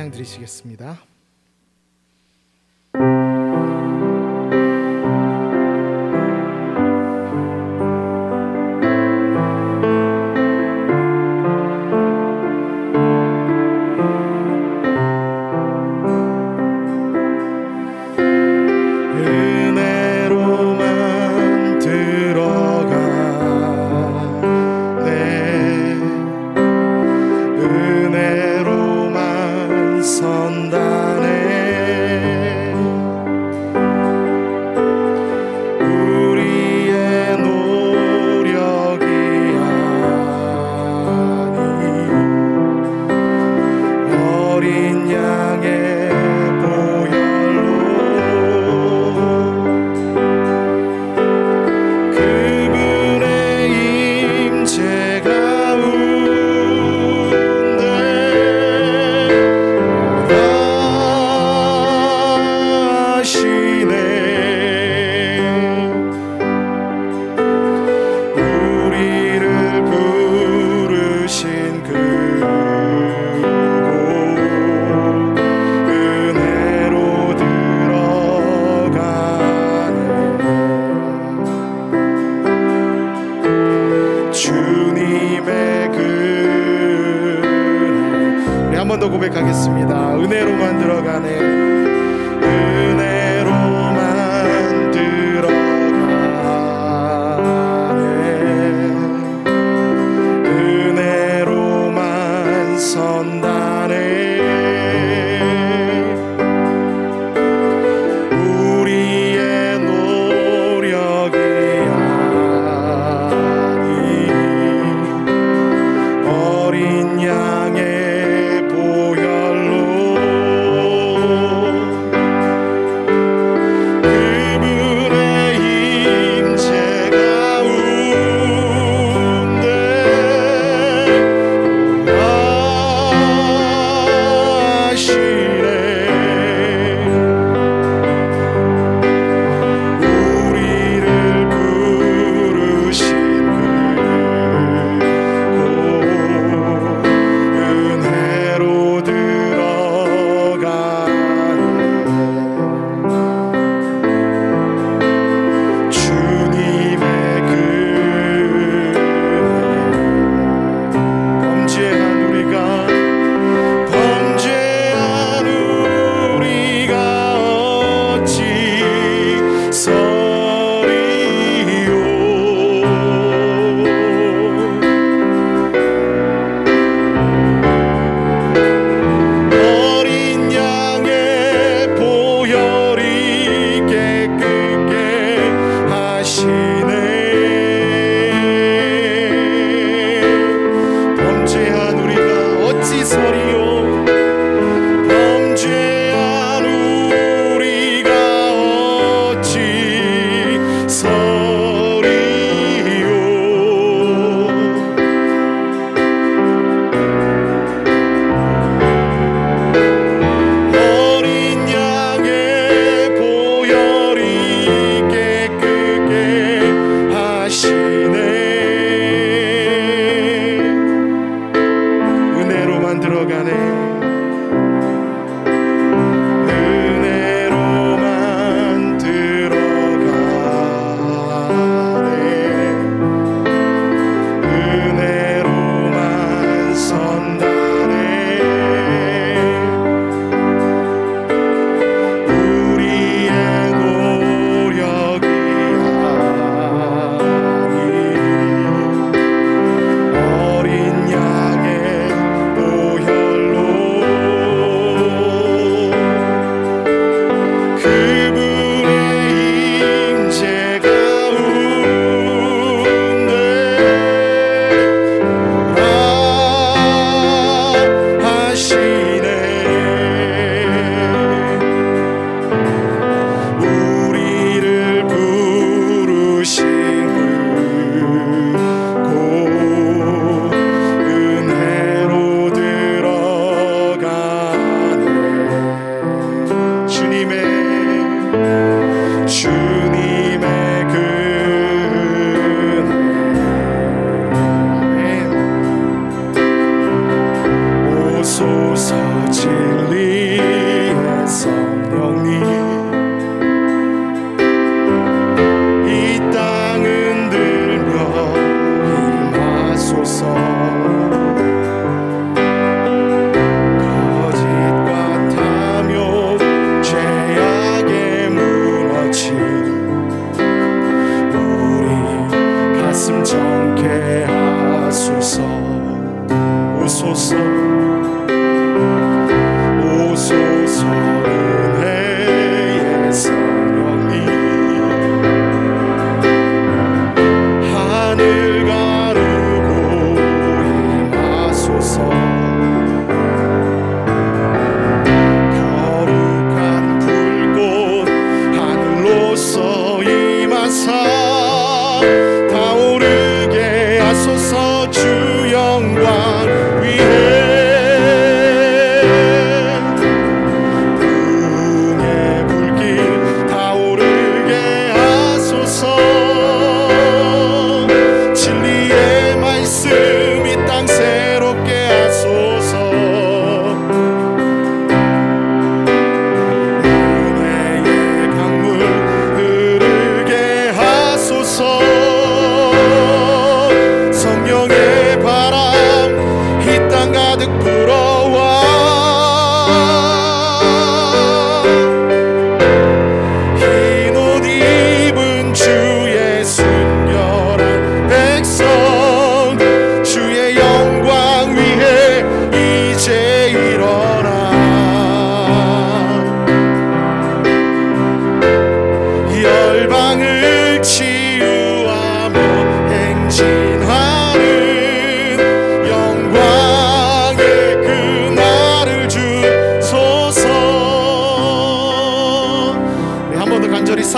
찬양 드리시겠습니다. 고백하겠습니다. 은혜로만 들어가네. 은혜로만 들어가네. 은혜로만 선다네. 우리의 노력이 아닌 어린 양의 보혈로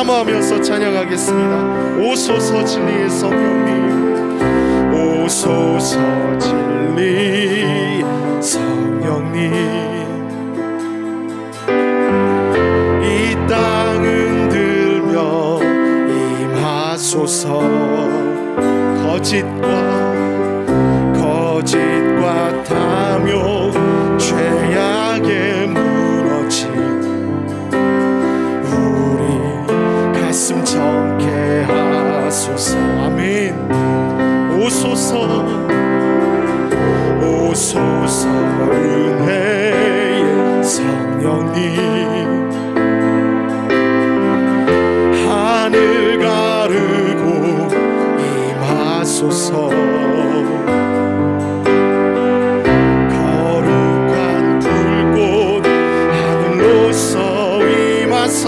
사모하면서 찬양하겠습니다. 오소서 진리의 성령님, 오소서 진리 성령님, 이 땅은 들며 임하소서. 거짓과 탐욕 죄악에 무너진 우리 가슴 정케 하소서. 아멘. 오소서 은혜의 성령님, 하늘 가르고 임하소서. 거룩한 불꽃 하늘로서 임하사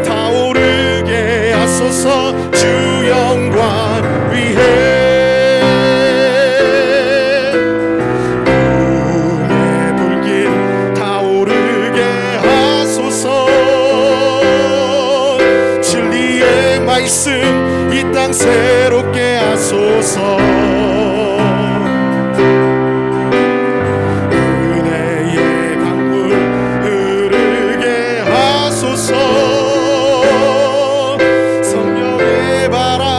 타오르게 하소서. 주 영광 위에 꿈의 불길 타오르게 하소서. 진리의 말씀 이 땅 새롭게 하소서. 은혜의 강물 흐르게 하소서. 성령의 바람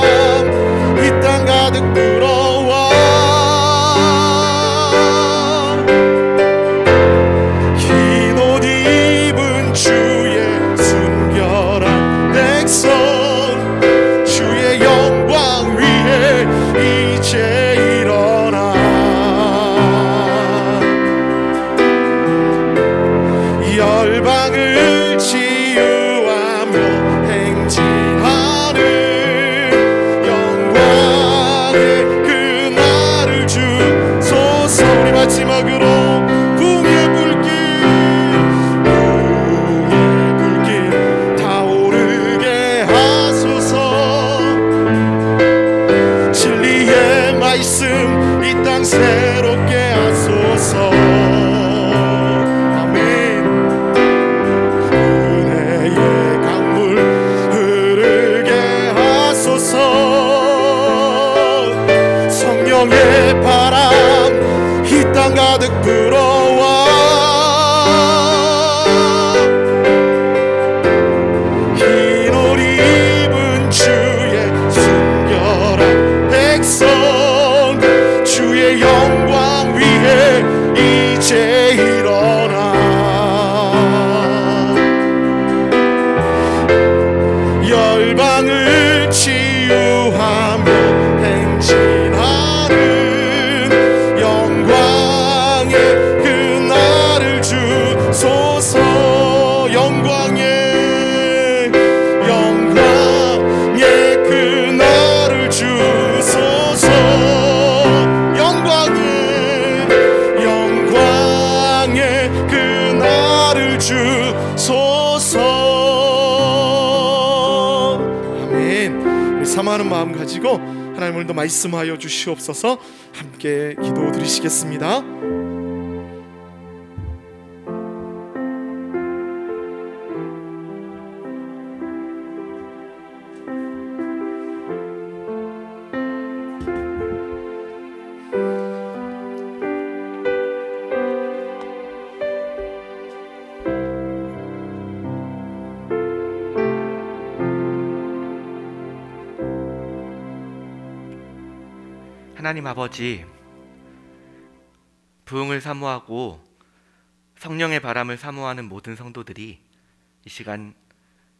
이 땅 가득 불어와 흰 옷 입은 주의 순결한 백성, 주의 영광 위에 이제 일어나 열방을 치유하며 행진하는 영광의 그날을 주소서. 우리 마지막으로 붕의 불길 타오르게 하소서. 진리의 말씀 이 땅 새롭게 하소서. 아멘. 은혜의 강물 흐르게 하소서. 성령의 바람 이 땅 가득 불어와 흰 옷 입은 주의 순결한 백성, 주의 영광 위에 이제 일어나 열방을 치유하며 행진하는 영광의 그날을 주소서. 영광의 그날을 주소서. 영광의 그날을 주소서. 아멘. 우리 사모하는 마음 가지고 하나님 오늘도 말씀하여 주시옵소서. 함께 기도 드리시겠습니다. 하나님 아버지, 부흥을 사모하고 성령의 바람을 사모하는 모든 성도들이 이 시간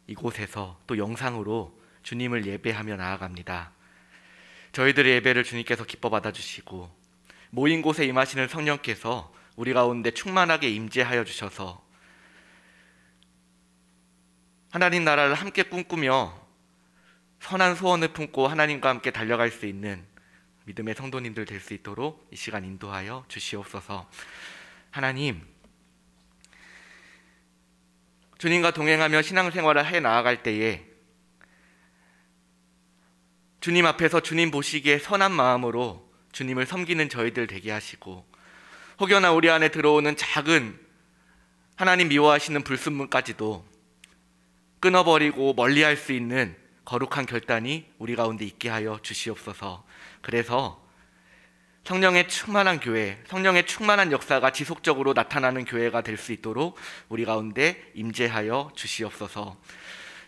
이곳에서 또 영상으로 주님을 예배하며 나아갑니다. 저희들의 예배를 주님께서 기뻐 받아주시고 모인 곳에 임하시는 성령께서 우리 가운데 충만하게 임재하여 주셔서 하나님 나라를 함께 꿈꾸며 선한 소원을 품고 하나님과 함께 달려갈 수 있는 믿음의 성도님들 될 수 있도록 이 시간 인도하여 주시옵소서. 하나님, 주님과 동행하며 신앙생활을 해 나아갈 때에 주님 앞에서 주님 보시기에 선한 마음으로 주님을 섬기는 저희들 되게 하시고, 혹여나 우리 안에 들어오는 작은 하나님 미워하시는 불순물까지도 끊어버리고 멀리할 수 있는 거룩한 결단이 우리 가운데 있게 하여 주시옵소서. 그래서 성령의 충만한 교회, 성령의 충만한 역사가 지속적으로 나타나는 교회가 될 수 있도록 우리 가운데 임재하여 주시옵소서.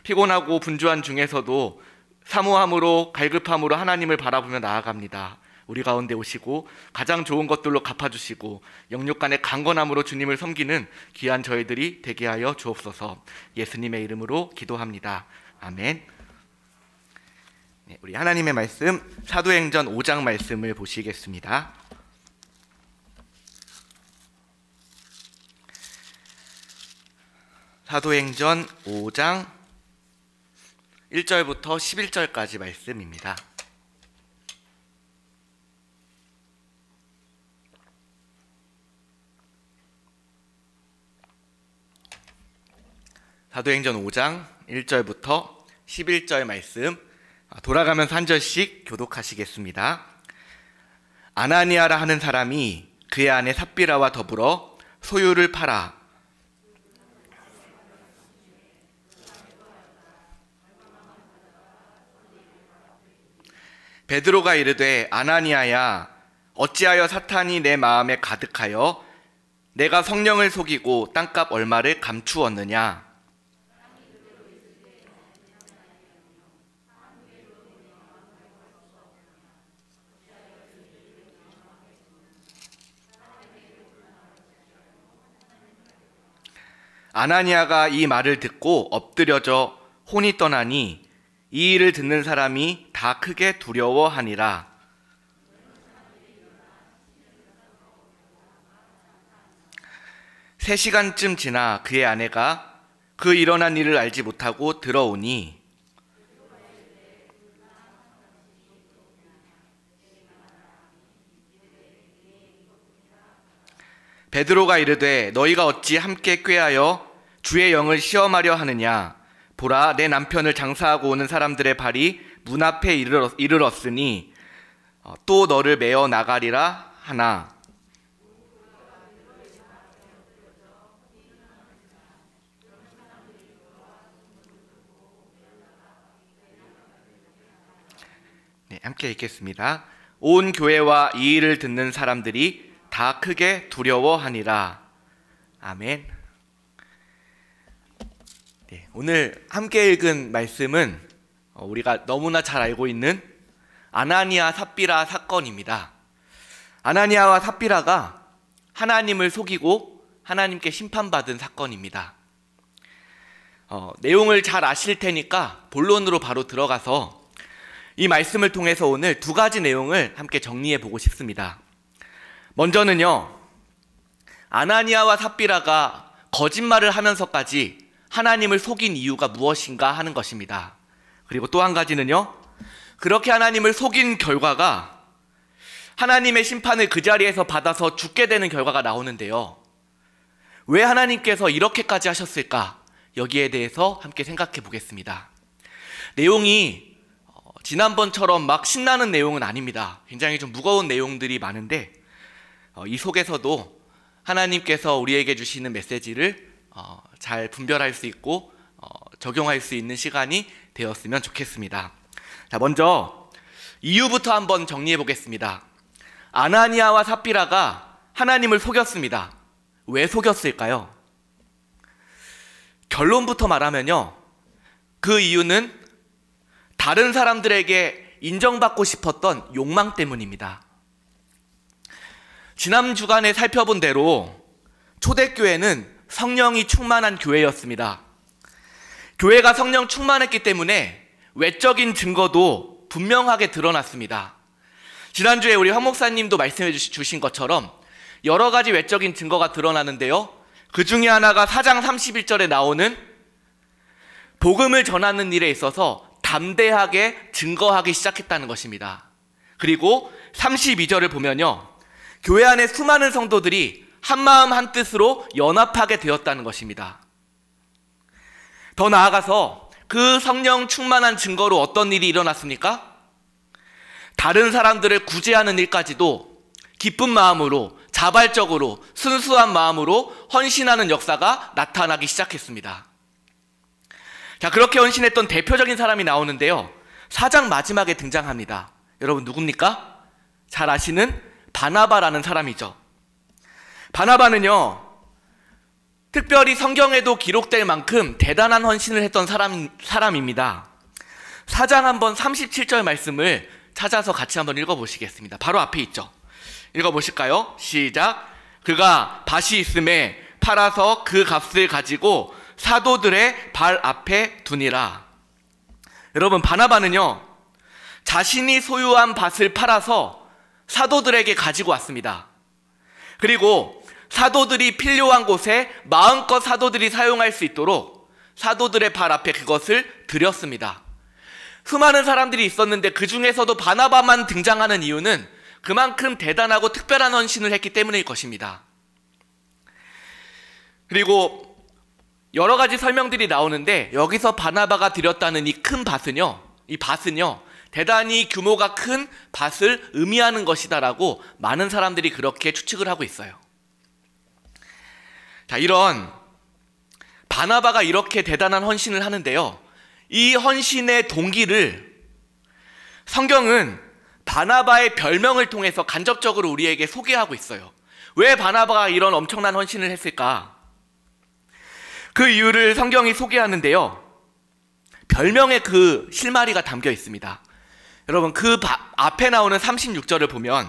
피곤하고 분주한 중에서도 사모함으로 갈급함으로 하나님을 바라보며 나아갑니다. 우리 가운데 오시고 가장 좋은 것들로 갚아주시고 영육 간의 강건함으로 주님을 섬기는 귀한 저희들이 되게 하여 주옵소서. 예수님의 이름으로 기도합니다. 아멘. 네, 우리 하나님의 말씀 사도행전 5장 말씀을 보시겠습니다. 사도행전 5장 1절부터 11절까지 말씀입니다. 사도행전 5장 1절부터 11절 말씀 돌아가면서 한 절씩 교독하시겠습니다. 아나니아라 하는 사람이 그의 아내 삽비라와 더불어 소유를 팔아 베드로가 이르되 아나니아야 어찌하여 사탄이 내 마음에 가득하여 내가 성령을 속이고 땅값 얼마를 감추었느냐. 아나니아가 이 말을 듣고 엎드려져 혼이 떠나니 이 일을 듣는 사람이 다 크게 두려워하니라. 세 시간쯤 지나 그의 아내가 그 일어난 일을 알지 못하고 들어오니 베드로가 이르되 너희가 어찌 함께 꾀하여 주의 영을 시험하려 하느냐. 보라, 내 남편을 장사하고 오는 사람들의 발이 문 앞에 이르렀으니 또 너를 메어 나가리라 하나. 네, 함께 읽겠습니다. 온 교회와 이 일을 듣는 사람들이 다 크게 두려워하니라. 아멘. 네, 오늘 함께 읽은 말씀은 우리가 너무나 잘 알고 있는 아나니아 삽비라 사건입니다. 아나니아와 삽비라가 하나님을 속이고 하나님께 심판받은 사건입니다. 내용을 잘 아실 테니까 본론으로 바로 들어가서 이 말씀을 통해서 오늘 두 가지 내용을 함께 정리해 보고 싶습니다. 먼저는요, 아나니아와 삽비라가 거짓말을 하면서까지 하나님을 속인 이유가 무엇인가 하는 것입니다. 그리고 또 한 가지는요, 그렇게 하나님을 속인 결과가 하나님의 심판을 그 자리에서 받아서 죽게 되는 결과가 나오는데요, 왜 하나님께서 이렇게까지 하셨을까? 여기에 대해서 함께 생각해 보겠습니다. 내용이 지난번처럼 막 신나는 내용은 아닙니다. 굉장히 좀 무거운 내용들이 많은데 이 속에서도 하나님께서 우리에게 주시는 메시지를 잘 분별할 수 있고 적용할 수 있는 시간이 되었으면 좋겠습니다. 자, 먼저 이유부터 한번 정리해 보겠습니다. 아나니아와 삽비라가 하나님을 속였습니다. 왜 속였을까요? 결론부터 말하면요, 그 이유는 다른 사람들에게 인정받고 싶었던 욕망 때문입니다. 지난 주간에 살펴본 대로 초대교회는 성령이 충만한 교회였습니다. 교회가 성령 충만했기 때문에 외적인 증거도 분명하게 드러났습니다. 지난주에 우리 황 목사님도 말씀해 주신 것처럼 여러 가지 외적인 증거가 드러나는데요, 그 중에 하나가 4장 31절에 나오는 복음을 전하는 일에 있어서 담대하게 증거하기 시작했다는 것입니다. 그리고 32절을 보면요, 교회 안에 수많은 성도들이 한마음 한뜻으로 연합하게 되었다는 것입니다. 더 나아가서 그 성령 충만한 증거로 어떤 일이 일어났습니까? 다른 사람들을 구제하는 일까지도 기쁜 마음으로, 자발적으로, 순수한 마음으로 헌신하는 역사가 나타나기 시작했습니다. 자, 그렇게 헌신했던 대표적인 사람이 나오는데요. 4장 마지막에 등장합니다. 여러분 누굽니까? 잘 아시는 바나바라는 사람이죠. 바나바는요, 특별히 성경에도 기록될 만큼 대단한 헌신을 했던 사람입니다. 4장 한번 37절 말씀을 찾아서 같이 한번 읽어보시겠습니다. 바로 앞에 있죠. 읽어보실까요? 시작. 그가 밭이 있음에 팔아서 그 값을 가지고 사도들의 발 앞에 두니라. 여러분, 바나바는요, 자신이 소유한 밭을 팔아서 사도들에게 가지고 왔습니다. 그리고 사도들이 필요한 곳에 마음껏 사도들이 사용할 수 있도록 사도들의 발 앞에 그것을 드렸습니다. 수많은 사람들이 있었는데 그 중에서도 바나바만 등장하는 이유는 그만큼 대단하고 특별한 헌신을 했기 때문일 것입니다. 그리고 여러 가지 설명들이 나오는데, 여기서 바나바가 드렸다는 이 큰 밭은요, 이 밭은요, 대단히 규모가 큰 밭을 의미하는 것이다라고 많은 사람들이 그렇게 추측을 하고 있어요. 자, 이런 바나바가 이렇게 대단한 헌신을 하는데요, 이 헌신의 동기를 성경은 바나바의 별명을 통해서 간접적으로 우리에게 소개하고 있어요. 왜 바나바가 이런 엄청난 헌신을 했을까? 그 이유를 성경이 소개하는데요, 별명에 그 실마리가 담겨 있습니다. 여러분, 그 앞에 나오는 36절을 보면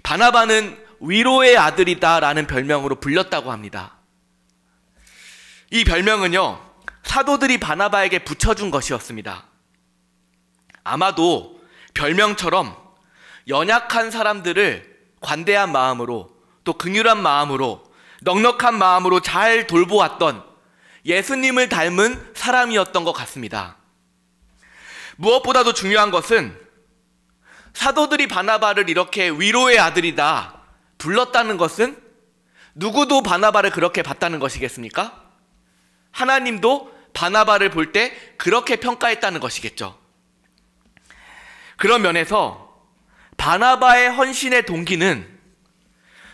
바나바는 위로의 아들이다 라는 별명으로 불렸다고 합니다. 이 별명은요, 사도들이 바나바에게 붙여준 것이었습니다. 아마도 별명처럼 연약한 사람들을 관대한 마음으로, 또 긍휼한 마음으로, 넉넉한 마음으로 잘 돌보았던 예수님을 닮은 사람이었던 것 같습니다. 무엇보다도 중요한 것은 사도들이 바나바를 이렇게 위로의 아들이다 불렀다는 것은 누구도 바나바를 그렇게 봤다는 것이겠습니까? 하나님도 바나바를 볼 때 그렇게 평가했다는 것이겠죠. 그런 면에서 바나바의 헌신의 동기는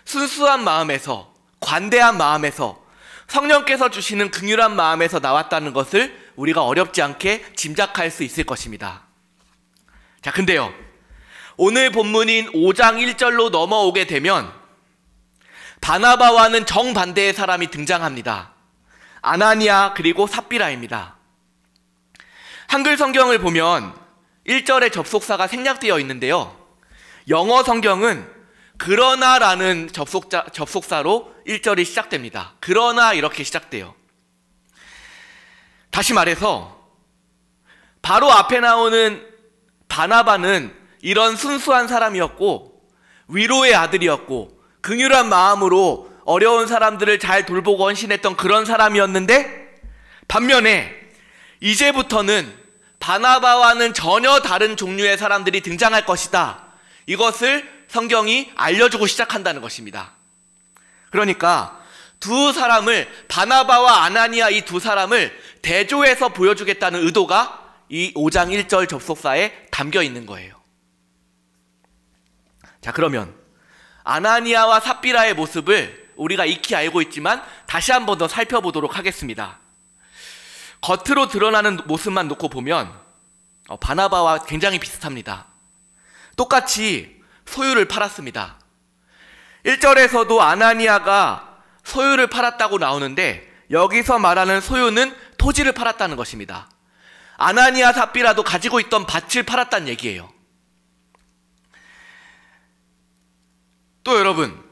순수한 마음에서, 관대한 마음에서, 성령께서 주시는 긍휼한 마음에서 나왔다는 것을 우리가 어렵지 않게 짐작할 수 있을 것입니다. 자, 근데요, 오늘 본문인 5장 1절로 넘어오게 되면 바나바와는 정반대의 사람이 등장합니다. 아나니아 그리고 삽비라입니다. 한글 성경을 보면 1절에 접속사가 생략되어 있는데요, 영어 성경은 그러나라는 접속사로 1절이 시작됩니다. 그러나 이렇게 시작돼요. 다시 말해서 바로 앞에 나오는 바나바는 이런 순수한 사람이었고 위로의 아들이었고 긍휼한 마음으로 어려운 사람들을 잘 돌보고 헌신했던 그런 사람이었는데, 반면에 이제부터는 바나바와는 전혀 다른 종류의 사람들이 등장할 것이다, 이것을 성경이 알려주고 시작한다는 것입니다. 그러니까 두 사람을, 바나바와 아나니아 이 두 사람을 대조해서 보여주겠다는 의도가 이 5장 1절 접속사에 담겨 있는 거예요. 자, 그러면 아나니아와 삽비라의 모습을 우리가 익히 알고 있지만 다시 한 번 더 살펴보도록 하겠습니다. 겉으로 드러나는 모습만 놓고 보면 바나바와 굉장히 비슷합니다. 똑같이 소유를 팔았습니다. 1절에서도 아나니아가 소유를 팔았다고 나오는데, 여기서 말하는 소유는 토지를 팔았다는 것입니다. 아나니아 삽비라도 가지고 있던 밭을 팔았다는 얘기예요. 또 여러분,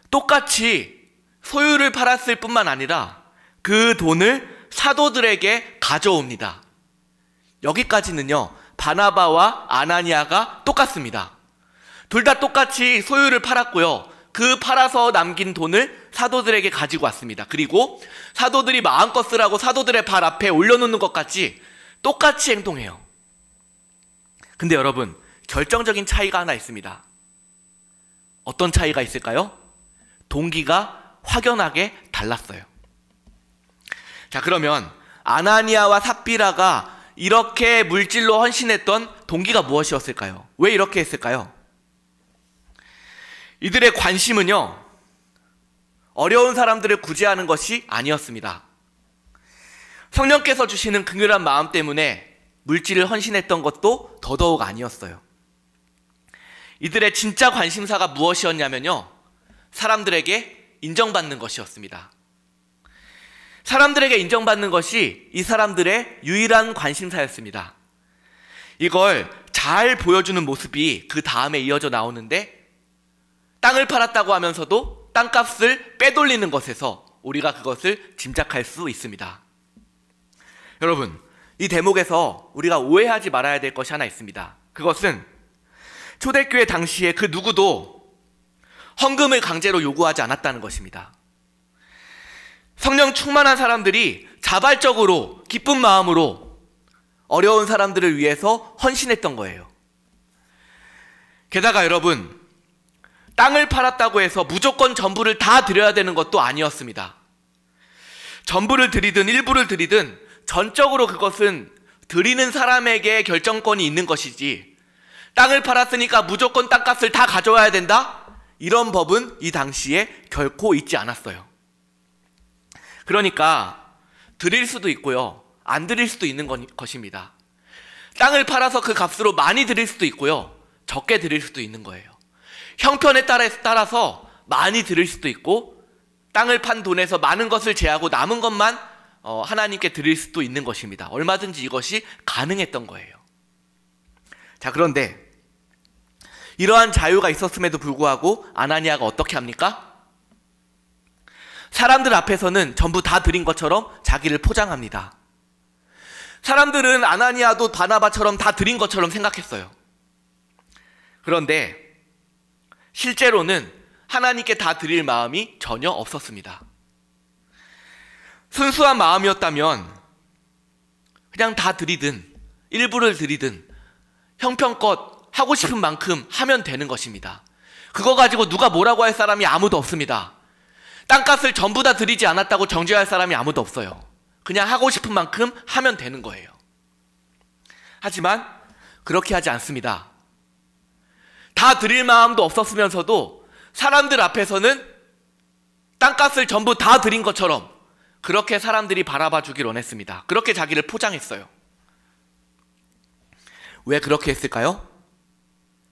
똑같이 소유를 팔았을 뿐만 아니라 그 돈을 사도들에게 가져옵니다. 여기까지는요, 바나바와 아나니아가 똑같습니다. 둘 다 똑같이 소유를 팔았고요, 그 팔아서 남긴 돈을 사도들에게 가지고 왔습니다. 그리고 사도들이 마음껏 쓰라고 사도들의 발 앞에 올려놓는 것까지 똑같이 행동해요. 근데 여러분, 결정적인 차이가 하나 있습니다. 어떤 차이가 있을까요? 동기가 확연하게 달랐어요. 자, 그러면 아나니아와 삽비라가 이렇게 물질로 헌신했던 동기가 무엇이었을까요? 왜 이렇게 했을까요? 이들의 관심은요, 어려운 사람들을 구제하는 것이 아니었습니다. 성령께서 주시는 긍휼한 마음 때문에 물질을 헌신했던 것도 더더욱 아니었어요. 이들의 진짜 관심사가 무엇이었냐면요, 사람들에게 인정받는 것이었습니다. 사람들에게 인정받는 것이 이 사람들의 유일한 관심사였습니다. 이걸 잘 보여주는 모습이 그 다음에 이어져 나오는데, 땅을 팔았다고 하면서도 땅값을 빼돌리는 것에서 우리가 그것을 짐작할 수 있습니다. 여러분, 이 대목에서 우리가 오해하지 말아야 될 것이 하나 있습니다. 그것은 초대교회 당시에 그 누구도 헌금을 강제로 요구하지 않았다는 것입니다. 성령 충만한 사람들이 자발적으로 기쁜 마음으로 어려운 사람들을 위해서 헌신했던 거예요. 게다가 여러분, 땅을 팔았다고 해서 무조건 전부를 다 드려야 되는 것도 아니었습니다. 전부를 드리든 일부를 드리든 전적으로 그것은 드리는 사람에게 결정권이 있는 것이지, 땅을 팔았으니까 무조건 땅값을 다 가져와야 된다? 이런 법은 이 당시에 결코 있지 않았어요. 그러니까 드릴 수도 있고요, 안 드릴 수도 있는 것입니다. 땅을 팔아서 그 값으로 많이 드릴 수도 있고요, 적게 드릴 수도 있는 거예요. 형편에 따라서 많이 드릴 수도 있고, 땅을 판 돈에서 많은 것을 제하고 남은 것만 하나님께 드릴 수도 있는 것입니다. 얼마든지 이것이 가능했던 거예요. 자, 그런데 이러한 자유가 있었음에도 불구하고 아나니아가 어떻게 합니까? 사람들 앞에서는 전부 다 드린 것처럼 자기를 포장합니다. 사람들은 아나니아도 바나바처럼 다 드린 것처럼 생각했어요. 그런데 실제로는 하나님께 다 드릴 마음이 전혀 없었습니다. 순수한 마음이었다면 그냥 다 드리든 일부를 드리든 형편껏 하고 싶은 만큼 하면 되는 것입니다. 그거 가지고 누가 뭐라고 할 사람이 아무도 없습니다. 땅값을 전부 다 드리지 않았다고 정죄할 사람이 아무도 없어요. 그냥 하고 싶은 만큼 하면 되는 거예요. 하지만 그렇게 하지 않습니다. 다 드릴 마음도 없었으면서도 사람들 앞에서는 땅값을 전부 다 드린 것처럼 그렇게 사람들이 바라봐 주길 원했습니다. 그렇게 자기를 포장했어요. 왜 그렇게 했을까요?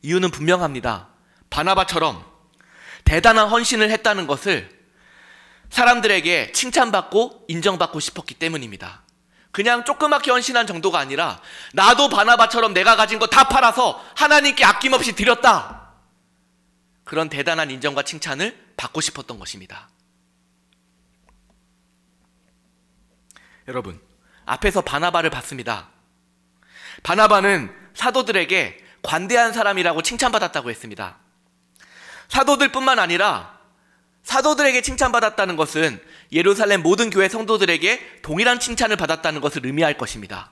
이유는 분명합니다. 바나바처럼 대단한 헌신을 했다는 것을 사람들에게 칭찬받고 인정받고 싶었기 때문입니다. 그냥 조그맣게 헌신한 정도가 아니라 나도 바나바처럼 내가 가진 거 다 팔아서 하나님께 아낌없이 드렸다, 그런 대단한 인정과 칭찬을 받고 싶었던 것입니다. 여러분, 앞에서 바나바를 봤습니다. 바나바는 사도들에게 관대한 사람이라고 칭찬받았다고 했습니다. 사도들뿐만 아니라 사도들에게 칭찬받았다는 것은 예루살렘 모든 교회 성도들에게 동일한 칭찬을 받았다는 것을 의미할 것입니다.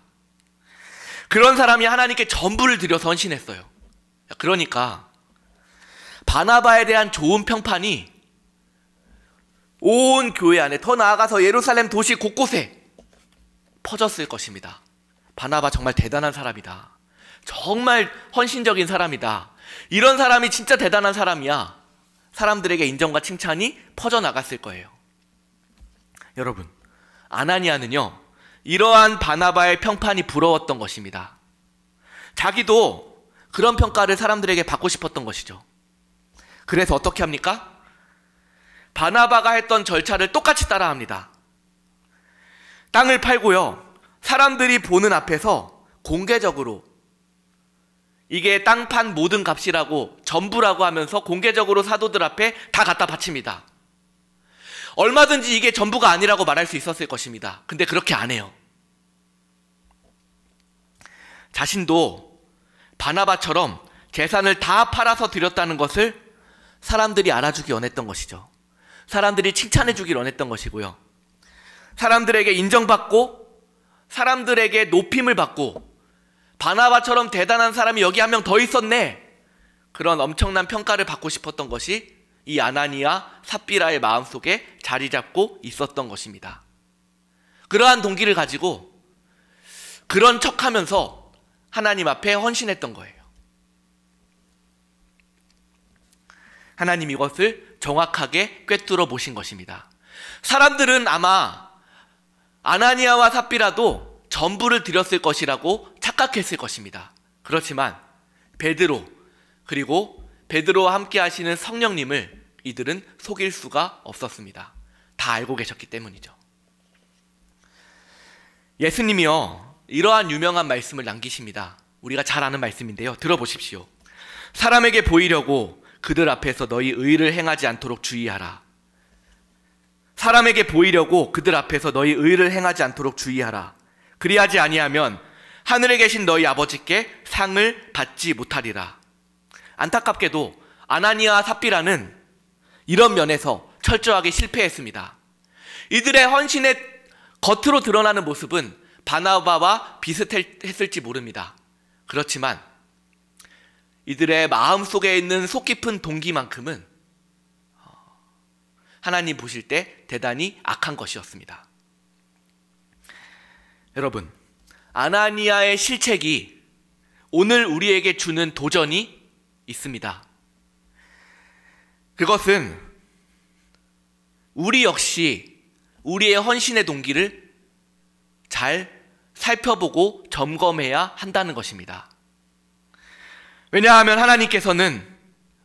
그런 사람이 하나님께 전부를 들여서 헌신했어요. 그러니까 바나바에 대한 좋은 평판이 온 교회 안에, 더 나아가서 예루살렘 도시 곳곳에 퍼졌을 것입니다. 바나바 정말 대단한 사람이다, 정말 헌신적인 사람이다, 이런 사람이 진짜 대단한 사람이야, 사람들에게 인정과 칭찬이 퍼져나갔을 거예요. 여러분, 아나니아는요, 이러한 바나바의 평판이 부러웠던 것입니다. 자기도 그런 평가를 사람들에게 받고 싶었던 것이죠. 그래서 어떻게 합니까? 바나바가 했던 절차를 똑같이 따라합니다. 땅을 팔고요, 사람들이 보는 앞에서 공개적으로 이게 땅 판 모든 값이라고, 전부라고 하면서 공개적으로 사도들 앞에 다 갖다 바칩니다. 얼마든지 이게 전부가 아니라고 말할 수 있었을 것입니다. 근데 그렇게 안 해요. 자신도 바나바처럼 재산을 다 팔아서 드렸다는 것을 사람들이 알아주기 원했던 것이죠. 사람들이 칭찬해 주길 원했던 것이고요, 사람들에게 인정받고 사람들에게 높임을 받고 바나바처럼 대단한 사람이 여기 한 명 더 있었네, 그런 엄청난 평가를 받고 싶었던 것이 이 아나니아 삽비라의 마음속에 자리 잡고 있었던 것입니다. 그러한 동기를 가지고 그런 척하면서 하나님 앞에 헌신했던 거예요. 하나님 이것을 정확하게 꿰뚫어 보신 것입니다. 사람들은 아마 아나니아와 삽비라도 전부를 드렸을 것이라고 착각했을 것입니다. 그렇지만 베드로, 그리고 베드로와 함께 하시는 성령님을 이들은 속일 수가 없었습니다. 다 알고 계셨기 때문이죠. 예수님이요, 이러한 유명한 말씀을 남기십니다. 우리가 잘 아는 말씀인데요, 들어보십시오. 사람에게 보이려고 그들 앞에서 너희 의를 행하지 않도록 주의하라. 사람에게 보이려고 그들 앞에서 너희 의를 행하지 않도록 주의하라. 그리하지 아니하면 하늘에 계신 너희 아버지께 상을 받지 못하리라. 안타깝게도 아나니아와 삽비라는 이런 면에서 철저하게 실패했습니다. 이들의 헌신의 겉으로 드러나는 모습은 바나바와 비슷했을지 모릅니다. 그렇지만 이들의 마음속에 있는 속 깊은 동기만큼은 하나님 보실 때 대단히 악한 것이었습니다. 여러분, 아나니아의 실책이 오늘 우리에게 주는 도전이 있습니다. 그것은 우리 역시 우리의 헌신의 동기를 잘 살펴보고 점검해야 한다는 것입니다. 왜냐하면 하나님께서는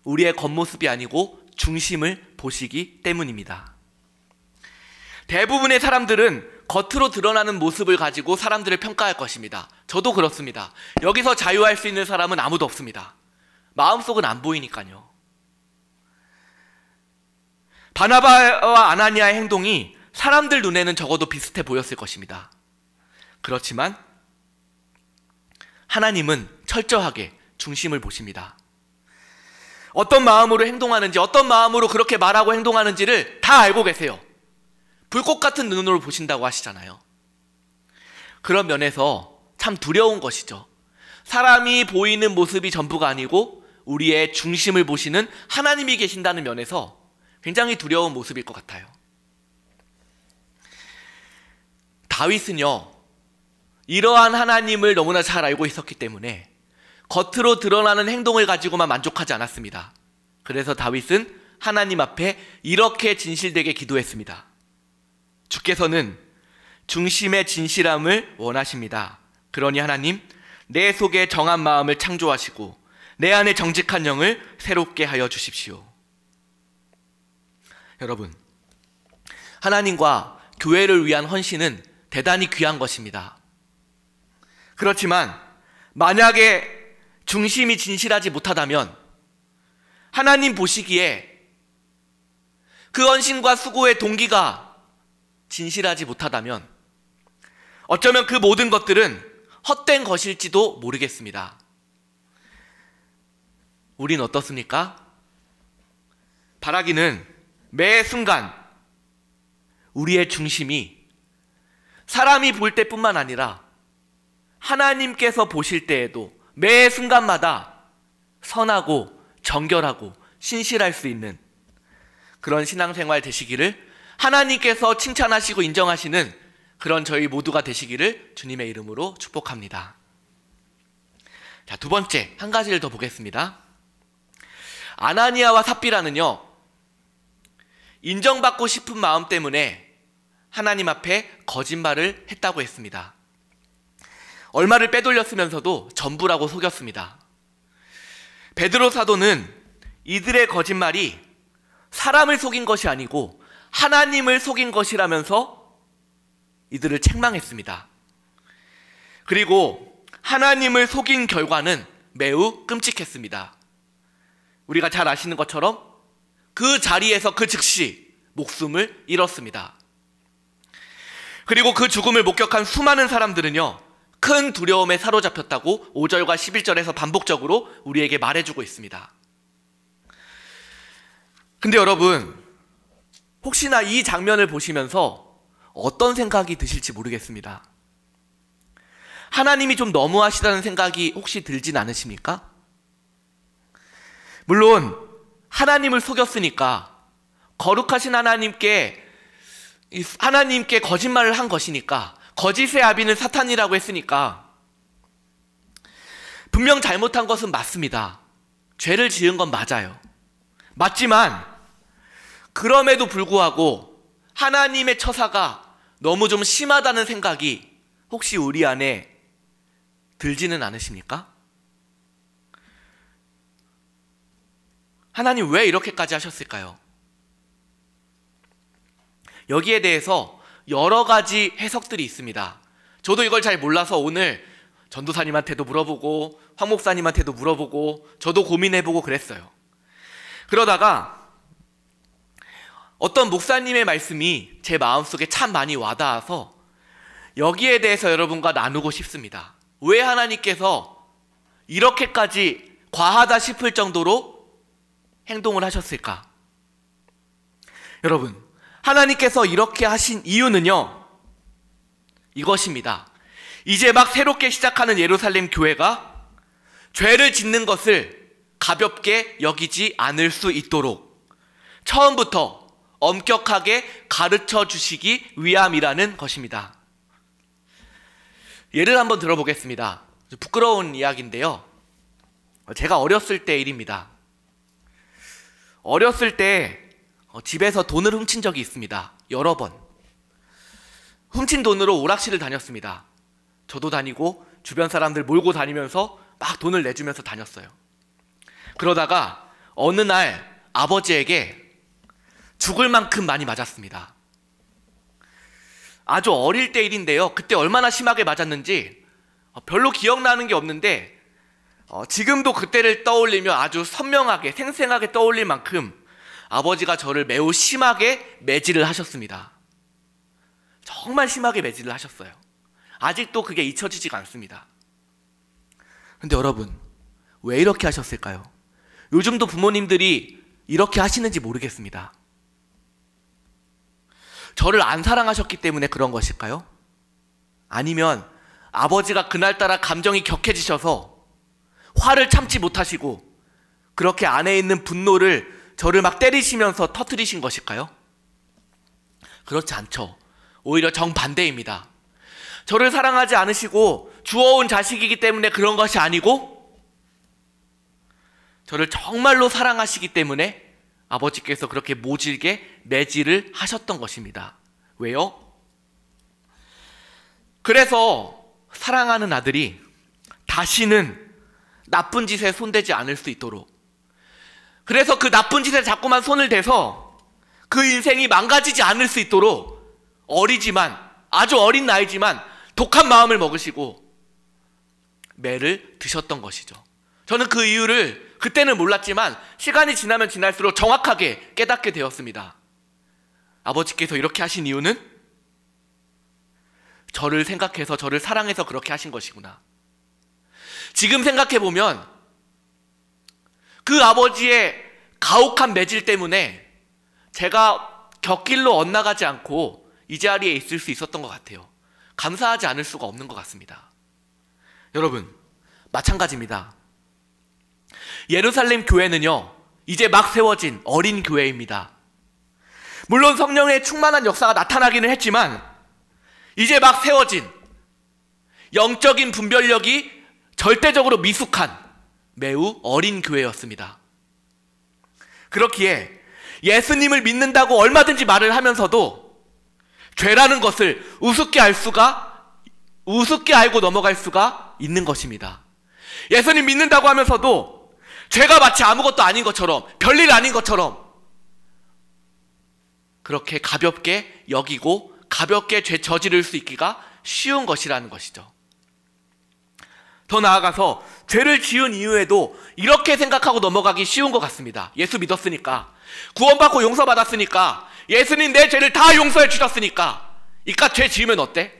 우리의 겉모습이 아니고 중심을 보시기 때문입니다. 대부분의 사람들은 겉으로 드러나는 모습을 가지고 사람들을 평가할 것입니다. 저도 그렇습니다. 여기서 자유할 수 있는 사람은 아무도 없습니다. 마음속은 안 보이니까요. 바나바와 아나니아의 행동이 사람들 눈에는 적어도 비슷해 보였을 것입니다. 그렇지만 하나님은 철저하게 중심을 보십니다. 어떤 마음으로 행동하는지, 어떤 마음으로 그렇게 말하고 행동하는지를 다 알고 계세요. 불꽃 같은 눈으로 보신다고 하시잖아요. 그런 면에서 참 두려운 것이죠. 사람이 보이는 모습이 전부가 아니고 우리의 중심을 보시는 하나님이 계신다는 면에서 굉장히 두려운 모습일 것 같아요. 다윗은요, 이러한 하나님을 너무나 잘 알고 있었기 때문에 겉으로 드러나는 행동을 가지고만 만족하지 않았습니다. 그래서 다윗은 하나님 앞에 이렇게 진실되게 기도했습니다. 주께서는 중심의 진실함을 원하십니다. 그러니 하나님, 내 속에 정한 마음을 창조하시고 내 안에 정직한 영을 새롭게 하여 주십시오. 여러분, 하나님과 교회를 위한 헌신은 대단히 귀한 것입니다. 그렇지만 만약에 중심이 진실하지 못하다면 하나님 보시기에 그 헌신과 수고의 동기가 진실하지 못하다면 어쩌면 그 모든 것들은 헛된 것일지도 모르겠습니다. 우린 어떻습니까? 바라기는 매 순간 우리의 중심이 사람이 볼 때뿐만 아니라 하나님께서 보실 때에도 매 순간마다 선하고 정결하고 신실할 수 있는 그런 신앙생활 되시기를 하나님께서 칭찬하시고 인정하시는 그런 저희 모두가 되시기를 주님의 이름으로 축복합니다. 자, 두 번째, 한 가지를 더 보겠습니다. 아나니아와 삽비라는요, 인정받고 싶은 마음 때문에 하나님 앞에 거짓말을 했다고 했습니다. 얼마를 빼돌렸으면서도 전부라고 속였습니다. 베드로 사도는 이들의 거짓말이 사람을 속인 것이 아니고 하나님을 속인 것이라면서 이들을 책망했습니다. 그리고 하나님을 속인 결과는 매우 끔찍했습니다. 우리가 잘 아시는 것처럼 그 자리에서 그 즉시 목숨을 잃었습니다. 그리고 그 죽음을 목격한 수많은 사람들은요, 큰 두려움에 사로잡혔다고 5절과 11절에서 반복적으로 우리에게 말해주고 있습니다. 근데 여러분, 혹시나 이 장면을 보시면서 어떤 생각이 드실지 모르겠습니다. 하나님이 좀 너무하시다는 생각이 혹시 들진 않으십니까? 물론 하나님을 속였으니까, 거룩하신 하나님께 거짓말을 한 것이니까, 거짓의 아비는 사탄이라고 했으니까 분명 잘못한 것은 맞습니다. 죄를 지은 건 맞아요. 맞지만 그럼에도 불구하고 하나님의 처사가 너무 좀 심하다는 생각이 혹시 우리 안에 들지는 않으십니까? 하나님 왜 이렇게까지 하셨을까요? 여기에 대해서 여러 가지 해석들이 있습니다. 저도 이걸 잘 몰라서 오늘 전도사님한테도 물어보고 황 목사님한테도 물어보고 저도 고민해보고 그랬어요. 그러다가 어떤 목사님의 말씀이 제 마음속에 참 많이 와닿아서 여기에 대해서 여러분과 나누고 싶습니다. 왜 하나님께서 이렇게까지 과하다 싶을 정도로 행동을 하셨을까? 여러분, 하나님께서 이렇게 하신 이유는요, 이것입니다. 이제 막 새롭게 시작하는 예루살렘 교회가 죄를 짓는 것을 가볍게 여기지 않을 수 있도록 처음부터 엄격하게 가르쳐 주시기 위함이라는 것입니다. 예를 한번 들어보겠습니다. 부끄러운 이야기인데요, 제가 어렸을 때 일입니다. 어렸을 때 집에서 돈을 훔친 적이 있습니다. 여러 번. 훔친 돈으로 오락실을 다녔습니다. 저도 다니고 주변 사람들 몰고 다니면서 막 돈을 내주면서 다녔어요. 그러다가 어느 날 아버지에게 죽을 만큼 많이 맞았습니다. 아주 어릴 때 일인데요, 그때 얼마나 심하게 맞았는지 별로 기억나는 게 없는데 지금도 그때를 떠올리며 아주 선명하게 생생하게 떠올릴 만큼 아버지가 저를 매우 심하게 매질을 하셨습니다. 정말 심하게 매질을 하셨어요. 아직도 그게 잊혀지지가 않습니다. 근데 여러분, 왜 이렇게 하셨을까요? 요즘도 부모님들이 이렇게 하시는지 모르겠습니다. 저를 안 사랑하셨기 때문에 그런 것일까요? 아니면 아버지가 그날따라 감정이 격해지셔서 화를 참지 못하시고 그렇게 안에 있는 분노를 저를 막 때리시면서 터뜨리신 것일까요? 그렇지 않죠. 오히려 정반대입니다. 저를 사랑하지 않으시고 주워온 자식이기 때문에 그런 것이 아니고 저를 정말로 사랑하시기 때문에 아버지께서 그렇게 모질게 매질을 하셨던 것입니다. 왜요? 그래서 사랑하는 아들이 다시는 나쁜 짓에 손대지 않을 수 있도록, 그래서 그 나쁜 짓에 자꾸만 손을 대서 그 인생이 망가지지 않을 수 있도록 어리지만, 아주 어린 나이지만 독한 마음을 먹으시고 매를 드셨던 것이죠. 저는 그 이유를 그때는 몰랐지만 시간이 지나면 지날수록 정확하게 깨닫게 되었습니다. 아버지께서 이렇게 하신 이유는 저를 생각해서, 저를 사랑해서 그렇게 하신 것이구나. 지금 생각해보면 그 아버지의 가혹한 매질 때문에 제가 곁길로 엇나가지 않고 이 자리에 있을 수 있었던 것 같아요. 감사하지 않을 수가 없는 것 같습니다. 여러분, 마찬가지입니다. 예루살렘 교회는요, 이제 막 세워진 어린 교회입니다. 물론 성령의 충만한 역사가 나타나기는 했지만 이제 막 세워진, 영적인 분별력이 절대적으로 미숙한 매우 어린 교회였습니다. 그렇기에 예수님을 믿는다고 얼마든지 말을 하면서도 죄라는 것을 우습게 알고 넘어갈 수가 있는 것입니다. 예수님 믿는다고 하면서도 죄가 마치 아무것도 아닌 것처럼, 별일 아닌 것처럼 그렇게 가볍게 여기고 가볍게 죄 저지를 수 있기가 쉬운 것이라는 것이죠. 더 나아가서 죄를 지은 이후에도 이렇게 생각하고 넘어가기 쉬운 것 같습니다. 예수 믿었으니까, 구원받고 용서받았으니까, 예수님 내 죄를 다 용서해 주셨으니까 이깟 죄 지으면 어때?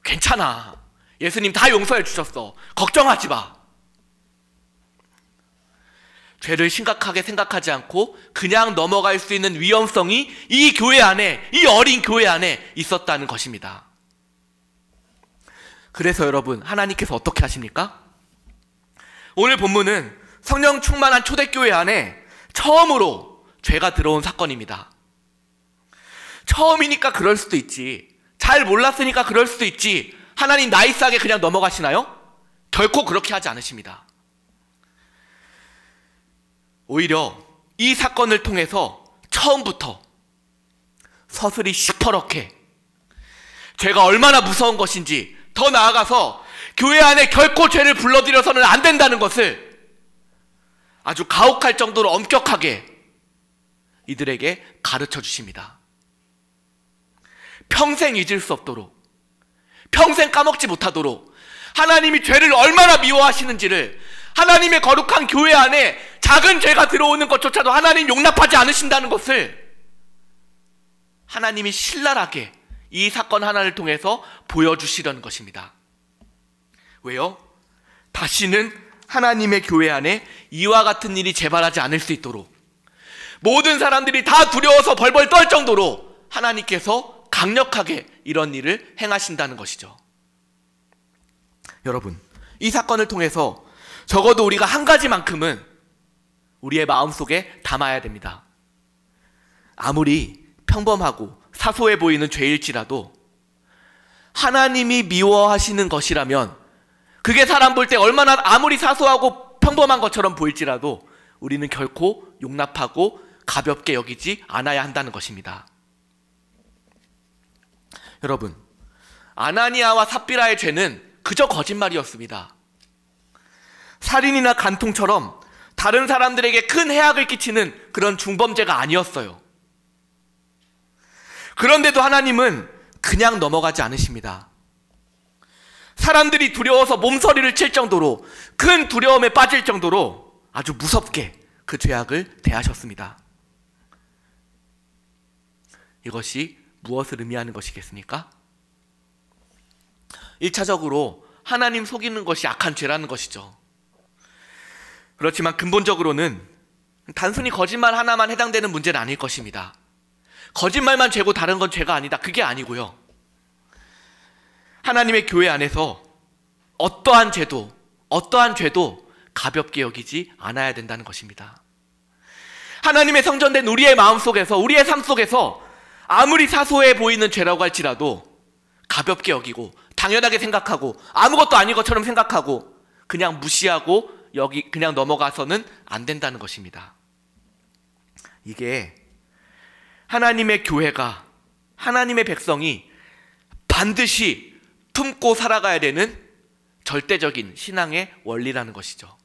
괜찮아, 예수님 다 용서해 주셨어, 걱정하지 마. 죄를 심각하게 생각하지 않고 그냥 넘어갈 수 있는 위험성이 이 교회 안에, 이 어린 교회 안에 있었다는 것입니다. 그래서 여러분, 하나님께서 어떻게 하십니까? 오늘 본문은 성령 충만한 초대교회 안에 처음으로 죄가 들어온 사건입니다. 처음이니까 그럴 수도 있지, 잘 몰랐으니까 그럴 수도 있지, 하나님 나이스하게 그냥 넘어가시나요? 결코 그렇게 하지 않으십니다. 오히려 이 사건을 통해서 처음부터 서슬이 시퍼렇게 죄가 얼마나 무서운 것인지, 더 나아가서 교회 안에 결코 죄를 불러들여서는 안 된다는 것을 아주 가혹할 정도로 엄격하게 이들에게 가르쳐 주십니다. 평생 잊을 수 없도록, 평생 까먹지 못하도록 하나님이 죄를 얼마나 미워하시는지를, 하나님의 거룩한 교회 안에 작은 죄가 들어오는 것조차도 하나님 용납하지 않으신다는 것을 하나님이 신랄하게 이 사건 하나를 통해서 보여주시려는 것입니다. 왜요? 다시는 하나님의 교회 안에 이와 같은 일이 재발하지 않을 수 있도록, 모든 사람들이 다 두려워서 벌벌 떨 정도로 하나님께서 강력하게 이런 일을 행하신다는 것이죠. 여러분, 이 사건을 통해서 적어도 우리가 한 가지만큼은 우리의 마음속에 담아야 됩니다. 아무리 평범하고 사소해 보이는 죄일지라도 하나님이 미워하시는 것이라면, 그게 사람 볼 때 얼마나 아무리 사소하고 평범한 것처럼 보일지라도 우리는 결코 용납하고 가볍게 여기지 않아야 한다는 것입니다. 여러분, 아나니아와 삽비라의 죄는 그저 거짓말이었습니다. 살인이나 간통처럼 다른 사람들에게 큰 해악을 끼치는 그런 중범죄가 아니었어요. 그런데도 하나님은 그냥 넘어가지 않으십니다. 사람들이 두려워서 몸서리를 칠 정도로, 큰 두려움에 빠질 정도로 아주 무섭게 그 죄악을 대하셨습니다. 이것이 무엇을 의미하는 것이겠습니까? 1차적으로 하나님 속이는 것이 악한 죄라는 것이죠. 그렇지만 근본적으로는 단순히 거짓말 하나만 해당되는 문제는 아닐 것입니다. 거짓말만 죄고 다른 건 죄가 아니다, 그게 아니고요. 하나님의 교회 안에서 어떠한 죄도 가볍게 여기지 않아야 된다는 것입니다. 하나님의 성전된 우리의 마음속에서, 우리의 삶 속에서 아무리 사소해 보이는 죄라고 할지라도 가볍게 여기고 당연하게 생각하고 아무것도 아닌 것처럼 생각하고 그냥 무시하고 그냥 넘어가서는 안 된다는 것입니다. 이게 하나님의 교회가, 하나님의 백성이 반드시 품고 살아가야 되는 절대적인 신앙의 원리라는 것이죠.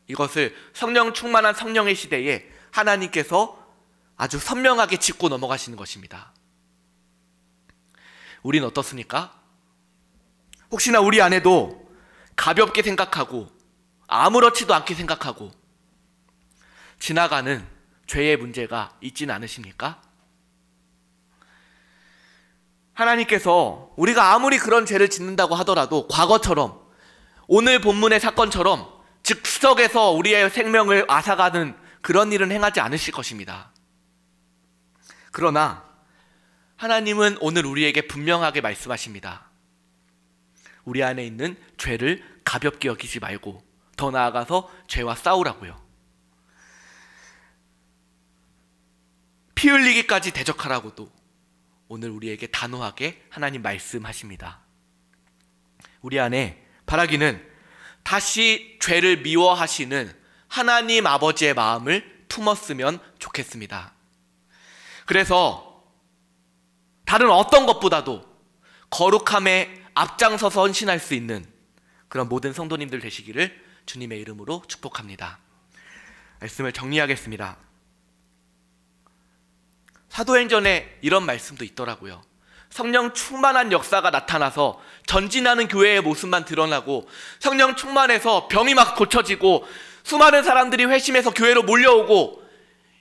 이것을 성령 충만한 성령의 시대에 하나님께서 아주 선명하게 짚고 넘어가시는 것입니다. 우린 어떻습니까? 혹시나 우리 안에도 가볍게 생각하고 아무렇지도 않게 생각하고 지나가는 죄의 문제가 있지는 않으십니까? 하나님께서 우리가 아무리 그런 죄를 짓는다고 하더라도 과거처럼, 오늘 본문의 사건처럼 즉석에서 우리의 생명을 앗아가는 그런 일은 행하지 않으실 것입니다. 그러나 하나님은 오늘 우리에게 분명하게 말씀하십니다. 우리 안에 있는 죄를 가볍게 여기지 말고 더 나아가서 죄와 싸우라고요. 피 흘리기까지 대적하라고도 오늘 우리에게 단호하게 하나님 말씀하십니다. 우리 안에 바라기는 다시 죄를 미워하시는 하나님 아버지의 마음을 품었으면 좋겠습니다. 그래서 다른 어떤 것보다도 거룩함에 앞장서서 헌신할 수 있는 그런 모든 성도님들 되시기를 주님의 이름으로 축복합니다. 말씀을 정리하겠습니다. 사도행전에 이런 말씀도 있더라고요. 성령 충만한 역사가 나타나서 전진하는 교회의 모습만 드러나고 성령 충만해서 병이 막 고쳐지고 수많은 사람들이 회심해서 교회로 몰려오고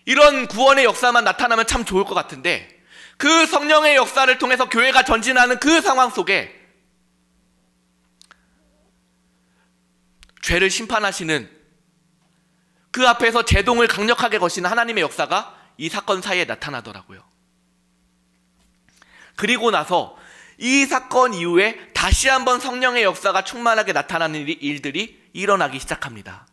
이런 구원의 역사만 나타나면 참 좋을 것 같은데, 그 성령의 역사를 통해서 교회가 전진하는 그 상황 속에 죄를 심판하시는, 그 앞에서 제동을 강력하게 거시는 하나님의 역사가 이 사건 사이에 나타나더라고요. 그리고 나서 이 사건 이후에 다시 한번 성령의 역사가 충만하게 나타나는 일들이 일어나기 시작합니다.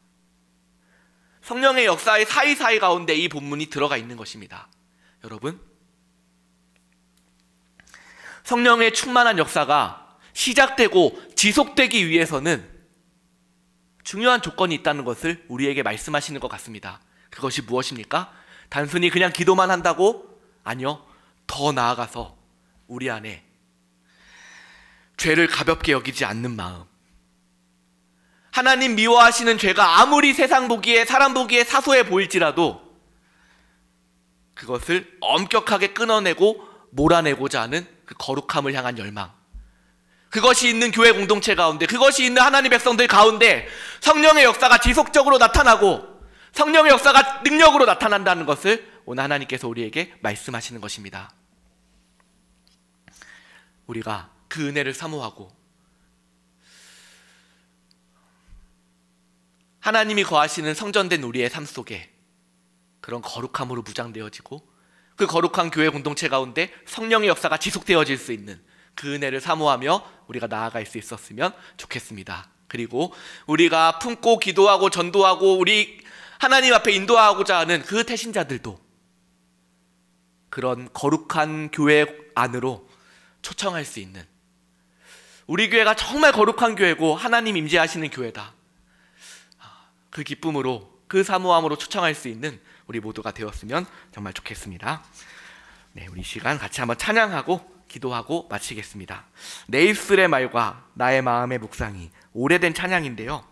성령의 역사의 사이사이 가운데 이 본문이 들어가 있는 것입니다. 여러분, 성령의 충만한 역사가 시작되고 지속되기 위해서는 중요한 조건이 있다는 것을 우리에게 말씀하시는 것 같습니다. 그것이 무엇입니까? 단순히 그냥 기도만 한다고? 아니요. 더 나아가서 우리 안에 죄를 가볍게 여기지 않는 마음, 하나님 미워하시는 죄가 아무리 세상 보기에, 사람 보기에 사소해 보일지라도 그것을 엄격하게 끊어내고 몰아내고자 하는 그 거룩함을 향한 열망, 그것이 있는 교회 공동체 가운데, 그것이 있는 하나님 백성들 가운데 성령의 역사가 지속적으로 나타나고 성령의 역사가 능력으로 나타난다는 것을 오늘 하나님께서 우리에게 말씀하시는 것입니다. 우리가 그 은혜를 사모하고 하나님이 거하시는 성전된 우리의 삶 속에 그런 거룩함으로 무장되어지고 그 거룩한 교회 공동체 가운데 성령의 역사가 지속되어질 수 있는 그 은혜를 사모하며 우리가 나아갈 수 있었으면 좋겠습니다. 그리고 우리가 품고 기도하고 전도하고 우리 하나님 앞에 인도하고자 하는 그 태신자들도 그런 거룩한 교회 안으로 초청할 수 있는, 우리 교회가 정말 거룩한 교회고 하나님 임재하시는 교회다, 그 기쁨으로, 그 사모함으로 초청할 수 있는 우리 모두가 되었으면 정말 좋겠습니다. 네, 우리 시간 같이 한번 찬양하고 기도하고 마치겠습니다. 내 입술의 말과 나의 마음의 묵상이, 오래된 찬양인데요,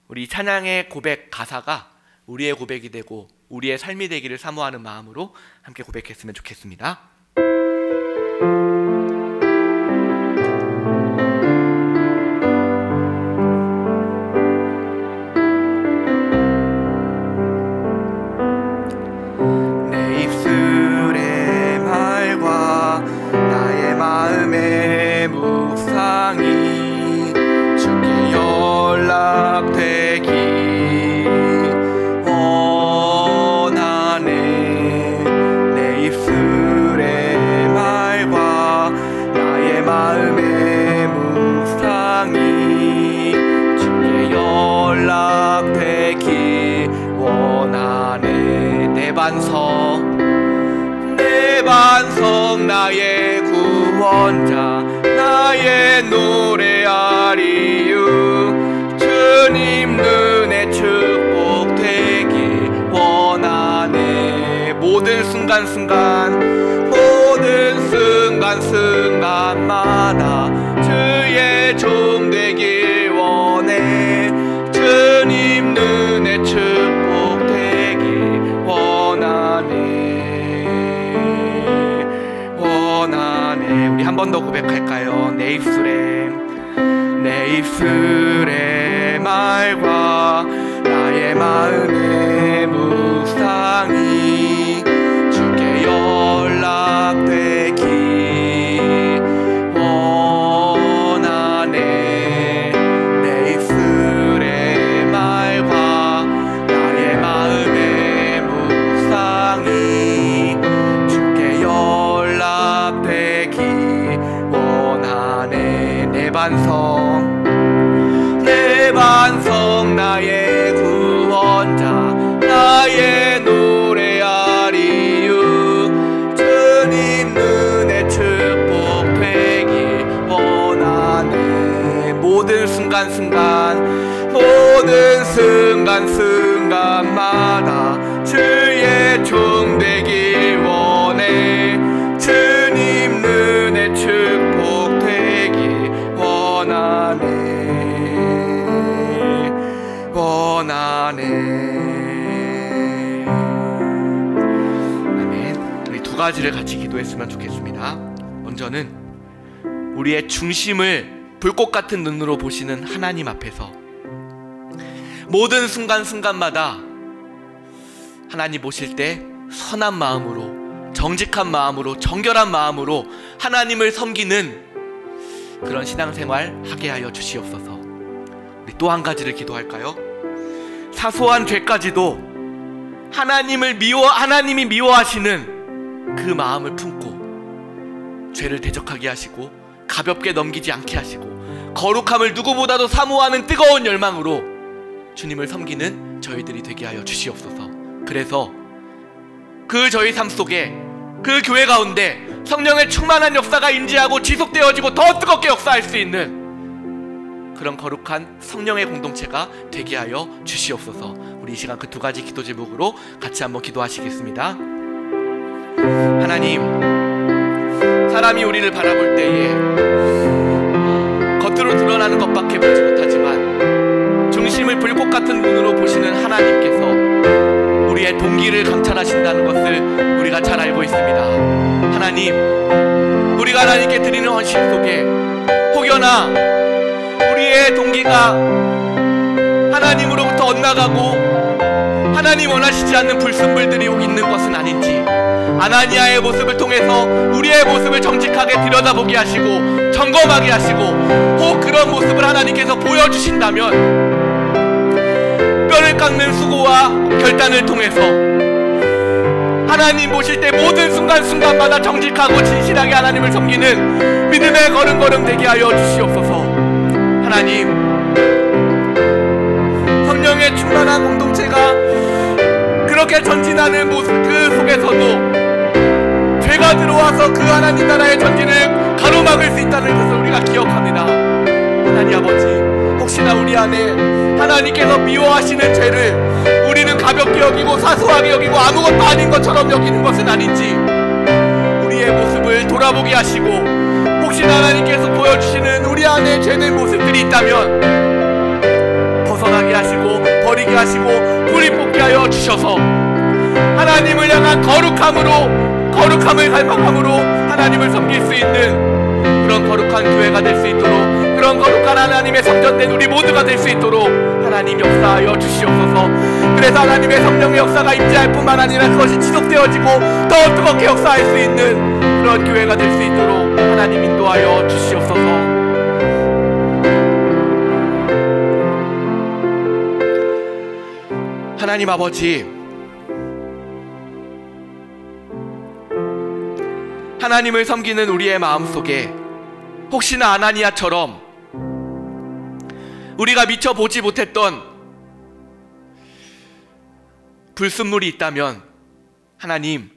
우리 찬양의 고백 가사가 우리의 고백이 되고 우리의 삶이 되기를 사모하는 마음으로 함께 고백했으면 좋겠습니다. 내 입술의 말과 나의 마음의 묵상이 주께 연락되기 마음의 묵상이 주께 연락되기 원하네. 내 반성 나의 구원자, 나의 노래하리유. 주님 눈에 축복되기 원하네. 모든 순간순간마다 주의 종 되길 원해. 주님 눈에 축복되길 원하네. 우리 한 번 더 고백할까요? 내 입술의 말과 나의 마음의 묵상이 주께 연락되기 원하네. 내 입술의 말과 나의 마음의 묵상이 주께 연락되기 원하네. 내 반성 나의 구원자, 나의 노래하리유. 주님 눈에 축복되기 원하네. 모든 순간순간마다 주의 종 되길 원해. 주님 눈에 축복되기 원하네. 아멘. 우리 두 가지를 같이 기도했으면 좋겠습니다. 먼저는 우리의 중심을 불꽃 같은 눈으로 보시는 하나님 앞에서 모든 순간순간마다 하나님 보실 때 선한 마음으로, 정직한 마음으로, 정결한 마음으로 하나님을 섬기는 그런 신앙생활 하게 하여 주시옵소서. 우리 또 한 가지를 기도할까요? 사소한 죄까지도 하나님이 미워하시는 그 마음을 품고 죄를 대적하게 하시고 가볍게 넘기지 않게 하시고 거룩함을 누구보다도 사모하는 뜨거운 열망으로 주님을 섬기는 저희들이 되게 하여 주시옵소서. 그래서 그 저희 삶 속에, 그 교회 가운데 성령의 충만한 역사가 임재하고 지속되어지고 더 뜨겁게 역사할 수 있는 그런 거룩한 성령의 공동체가 되게 하여 주시옵소서. 우리 이 시간 그 두 가지 기도 제목으로 같이 한번 기도하시겠습니다. 하나님, 사람이 우리를 바라볼 때에 겉으로 드러나는 것밖에 보지 못하지만 중심을 불꽃 같은 눈으로 보시는 하나님께서 우리의 동기를 감찰하신다는 것을 우리가 잘 알고 있습니다. 하나님, 우리가 하나님께 드리는 헌신 속에 혹여나 우리의 동기가 하나님으로부터 엇나가고 하나님 원하시지 않는 불순물들이 있는 것은 아닌지, 아나니아의 모습을 통해서 우리의 모습을 정직하게 들여다보게 하시고 점검하게 하시고, 혹 그런 모습을 하나님께서 보여주신다면 뼈를 깎는 수고와 결단을 통해서 하나님 보실 때 모든 순간순간마다 정직하고 진실하게 하나님을 섬기는 믿음의 걸음걸음 되게 하여 주시옵소서. 하나님, 성령의 충만한 공동체가 그렇게 전진하는 모습 그 속에서도 죄가 들어와서 그 하나님 나라의 전진을 가로막을 수 있다는 것을 우리가 기억합니다. 하나님 아버지, 혹시나 우리 안에 하나님께서 미워하시는 죄를 우리는 가볍게 여기고 사소하게 여기고 아무것도 아닌 것처럼 여기는 것은 아닌지 우리의 모습을 돌아보게 하시고, 혹시나 하나님께서 보여주시는 우리 안에 죄된 모습들이 있다면 벗어나게 하시고 버리게 하시고 뿌리 뽑게 하여 주셔서 하나님을 향한 거룩함을 갈망함으로 하나님을 섬길 수 있는 그런 거룩한 교회가 될 수 있도록, 그런 거룩한 하나님의 성전된 우리 모두가 될 수 있도록 하나님 역사하여 주시옵소서. 그래서 하나님의 성령의 역사가 임재할 뿐만 아니라 그것이 지속되어지고 더 뜨겁게 역사할 수 있는 그런 교회가 될 수 있도록 하나님 인도하여 주시옵소서. 하나님 아버지, 하나님을 섬기는 우리의 마음속에 혹시나 아나니아처럼 우리가 미처 보지 못했던 불순물이 있다면 하나님,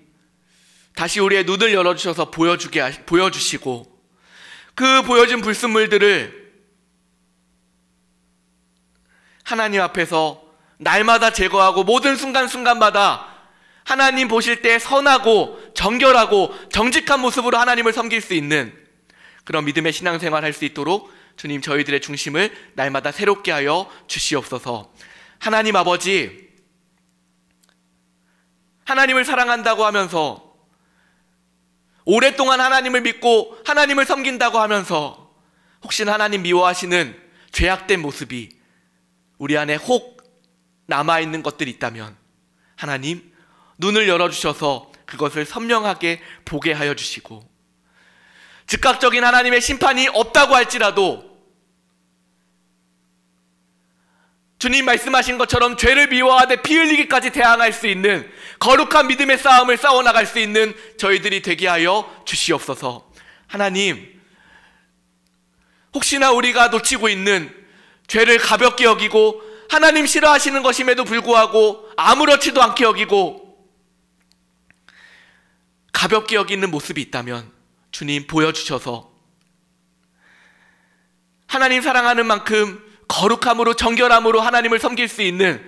다시 우리의 눈을 열어주셔서 보여주시고 그 보여진 불순물들을 하나님 앞에서 날마다 제거하고 모든 순간순간마다 하나님 보실 때 선하고 정결하고 정직한 모습으로 하나님을 섬길 수 있는 그런 믿음의 신앙생활 할 수 있도록 주님, 저희들의 중심을 날마다 새롭게 하여 주시옵소서. 하나님 아버지, 하나님을 사랑한다고 하면서 오랫동안 하나님을 믿고 하나님을 섬긴다고 하면서 혹시나 하나님 미워하시는 죄악된 모습이 우리 안에 혹 남아있는 것들이 있다면 하나님, 눈을 열어주셔서 그것을 선명하게 보게 하여 주시고, 즉각적인 하나님의 심판이 없다고 할지라도 주님 말씀하신 것처럼 죄를 미워하되 피 흘리기까지 대항할 수 있는 거룩한 믿음의 싸움을 싸워나갈 수 있는 저희들이 되게 하여 주시옵소서. 하나님, 혹시나 우리가 놓치고 있는 죄를 가볍게 여기고 하나님 싫어하시는 것임에도 불구하고 아무렇지도 않게 여기고 가볍게 여기는 모습이 있다면 주님 보여주셔서 하나님 사랑하는 만큼 거룩함으로 정결함으로 하나님을 섬길 수 있는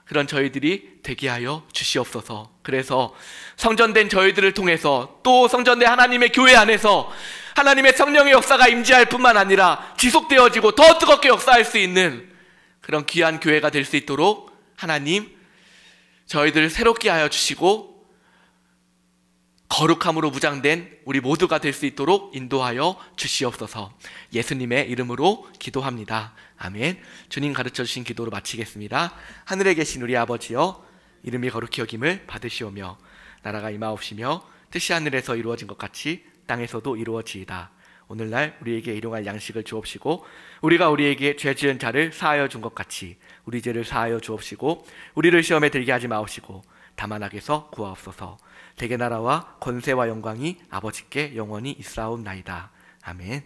그런 저희들이 되게 하여 주시옵소서. 그래서 성전된 저희들을 통해서 또 성전된 하나님의 교회 안에서 하나님의 성령의 역사가 임재할 뿐만 아니라 지속되어지고 더 뜨겁게 역사할 수 있는 그런 귀한 교회가 될 수 있도록 하나님, 저희들을 새롭게 하여 주시고 거룩함으로 무장된 우리 모두가 될 수 있도록 인도하여 주시옵소서. 예수님의 이름으로 기도합니다. 아멘. 주님 가르쳐 주신 기도로 마치겠습니다. 하늘에 계신 우리 아버지여, 이름이 거룩히 여김을 받으시오며 나라가 임하옵시며 뜻이 하늘에서 이루어진 것 같이 땅에서도 이루어지이다. 오늘날 우리에게 일용할 양식을 주옵시고 우리가 우리에게 죄 지은 자를 사하여 준 것 같이 우리 죄를 사하여 주옵시고 우리를 시험에 들게 하지 마옵시고 다만 악에서 구하옵소서. 대개 나라와 권세와 영광이 아버지께 영원히 있사옵나이다. 아멘.